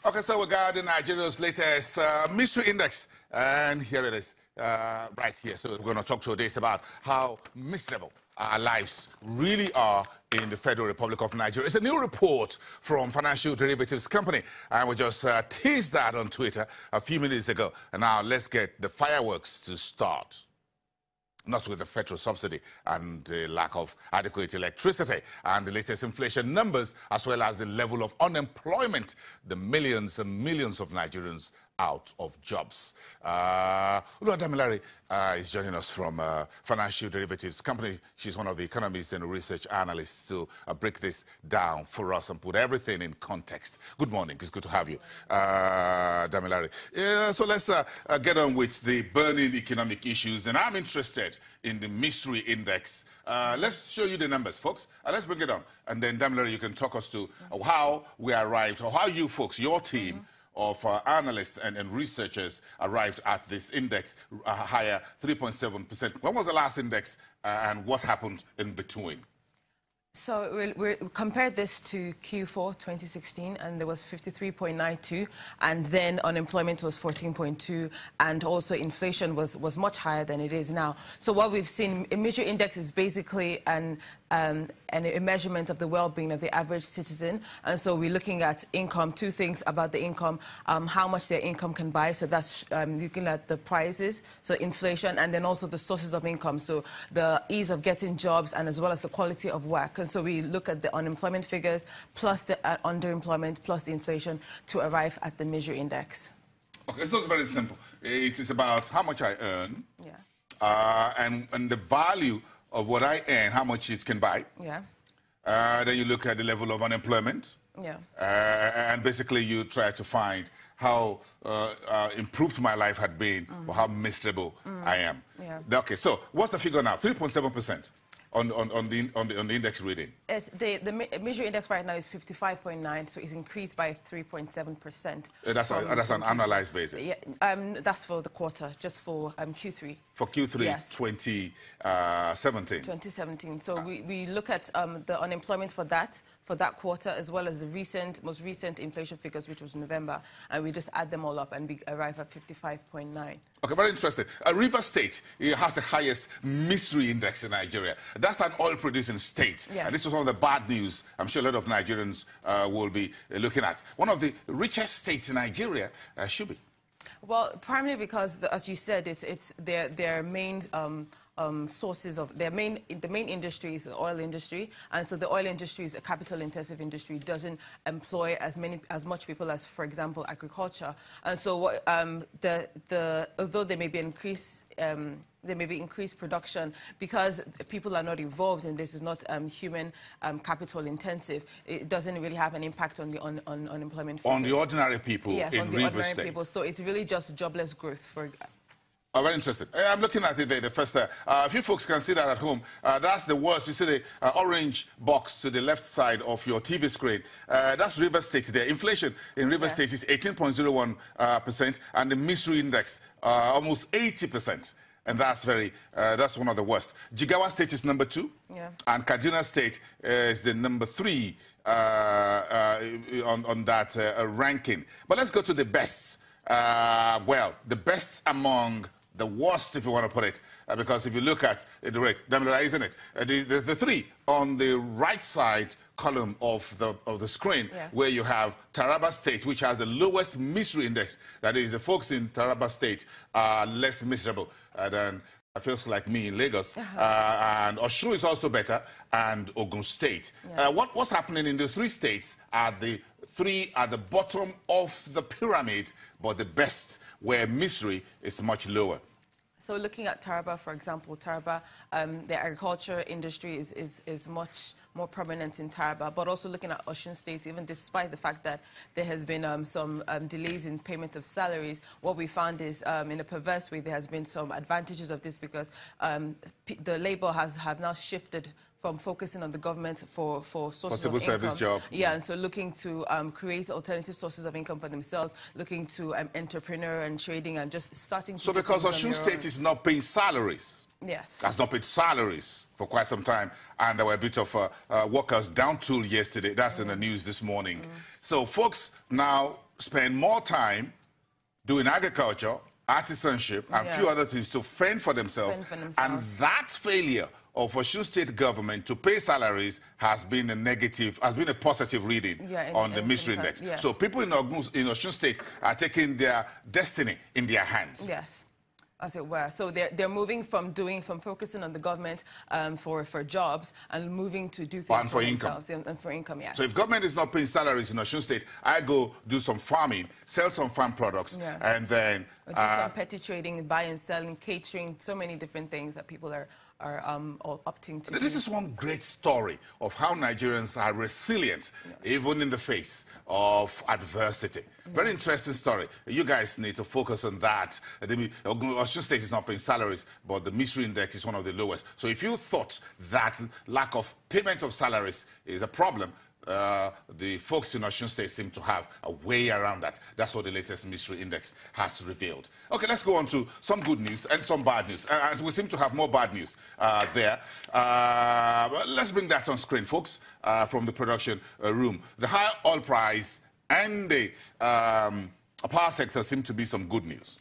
Okay, so we got Nigeria's latest mystery index, and here it is, right here. So we're going to talk today about how miserable our lives really are in the Federal Republic of Nigeria. It's a new report from Financial Derivatives Company, and we just teased that on Twitter a few minutes ago. And now let's get the fireworks to start. Not with the petrol subsidy and the lack of adequate electricity and the latest inflation numbers, as well as the level of unemployment, the millions and millions of Nigerians out of jobs. Damilare is joining us from Financial Derivatives Company. She's one of the economists and research analysts to break this down for us and put everything in context. Good morning. It's good to have you, Damilare. So let's get on with the burning economic issues. And I'm interested in the mystery index. Let's show you the numbers, folks. Let's bring it on. And then, Damilare, you can talk us to how we arrived, or how you folks, your team, of analysts and researchers arrived at this index higher, 3.7%. When was the last index and what happened in between? So we compared this to Q4 2016, and there was 53.92, and then unemployment was 14.2, and also inflation was much higher than it is now. So what we've seen, a measure index is basically a measurement of the well-being of the average citizen. And so we're looking at income, two things about the income, how much their income can buy. So that's looking at the prices, so inflation, and then also the sources of income. So the ease of getting jobs, and as well as the quality of work. And so we look at the unemployment figures plus the underemployment plus the inflation to arrive at the measure index. Okay, so it's very simple. It is about how much I earn, and the value of what I earn, how much it can buy. Yeah. Then you look at the level of unemployment. Yeah. And basically you try to find how improved my life had been, or how miserable I am. Yeah. Okay, so what's the figure now? 3.7% on the index reading. The measure index right now is 55.9, so it's increased by 3.7%. That's an annualized basis. Yeah, that's for the quarter, just for Q3. For Q3, yes. 2017. 2017. So we look at the unemployment for that quarter, as well as the most recent inflation figures, which was November, and we just add them all up, and we arrive at 55.9. Okay, very interesting. River State has the highest mystery index in Nigeria. That's an oil-producing state. Yes. And this is one of the bad news I'm sure a lot of Nigerians will be looking at. One of the richest states in Nigeria should be. Well, primarily because, as you said, it's their main sources of the main industry is the oil industry, and so the oil industry is a capital-intensive industry, doesn't employ as much people as, for example, agriculture. And so, although there may be increased production, because people are not involved in this, is not human capital intensive, it doesn't really have an impact on the unemployment figures. On the ordinary people, yes, in on the River ordinary State. people. So it's really just jobless growth for. Oh, very interesting. I'm looking at it the first there. If you folks can see that at home, that's the worst. You see the orange box to the left side of your TV screen. That's River State there. Inflation in River State is 18.01%, and the mystery index almost 80%. And that's that's one of the worst. Jigawa State is number 2, and Kaduna State is the number 3 on that ranking. But let's go to the best. Well, the best among the worst, if you want to put it, because if you look at the rate, isn't it? The 3 on the right side column of the screen, where you have Taraba State, which has the lowest mystery index. That is, the folks in Taraba State are less miserable than feels like me in Lagos. And Osun is also better, and Ogun State. What's happening in those 3 states are the 3 at the bottom of the pyramid, but the best, where misery is much lower. So looking at Taraba, for example, Taraba, the agriculture industry is much more prominent in Taraba, but also looking at Osun State, even despite the fact that there has been some delays in payment of salaries, what we found is, in a perverse way, there has been some advantages of this, because the Labour have now shifted from focusing on the government for sources of income. Service job. Yeah, and so looking to create alternative sources of income for themselves, looking to entrepreneur and trading, and just starting to... So because Osun State is not paying salaries. Yes. Has not paid salaries for quite some time, and there were a bit of workers down tool yesterday. That's in the news this morning. So folks now spend more time doing agriculture, artisanship, and a few other things to fend for themselves. And that failure of Osun State government to pay salaries has been a positive reading on the misery index. Yes. So people in Osun State are taking their destiny in their hands. Yes, as it were. So they're moving from focusing on the government for jobs and moving to do things for themselves and for income. Yes. So if government is not paying salaries in Osun State, I go do some farming, sell some farm products, and then do some petty trading, buying, selling, catering, so many different things that people are all opting to. This is one great story of how Nigerians are resilient, even in the face of adversity. Very interesting story. You guys need to focus on that. Osun State is not paying salaries, but the misery index is one of the lowest. So if you thought that lack of payment of salaries is a problem, the folks in Osun State seem to have a way around that. That's what the latest misery index has revealed. Okay, let's go on to some good news and some bad news. As we seem to have more bad news there. Let's bring that on screen, folks, from the production room. The high oil price and the power sector seem to be some good news.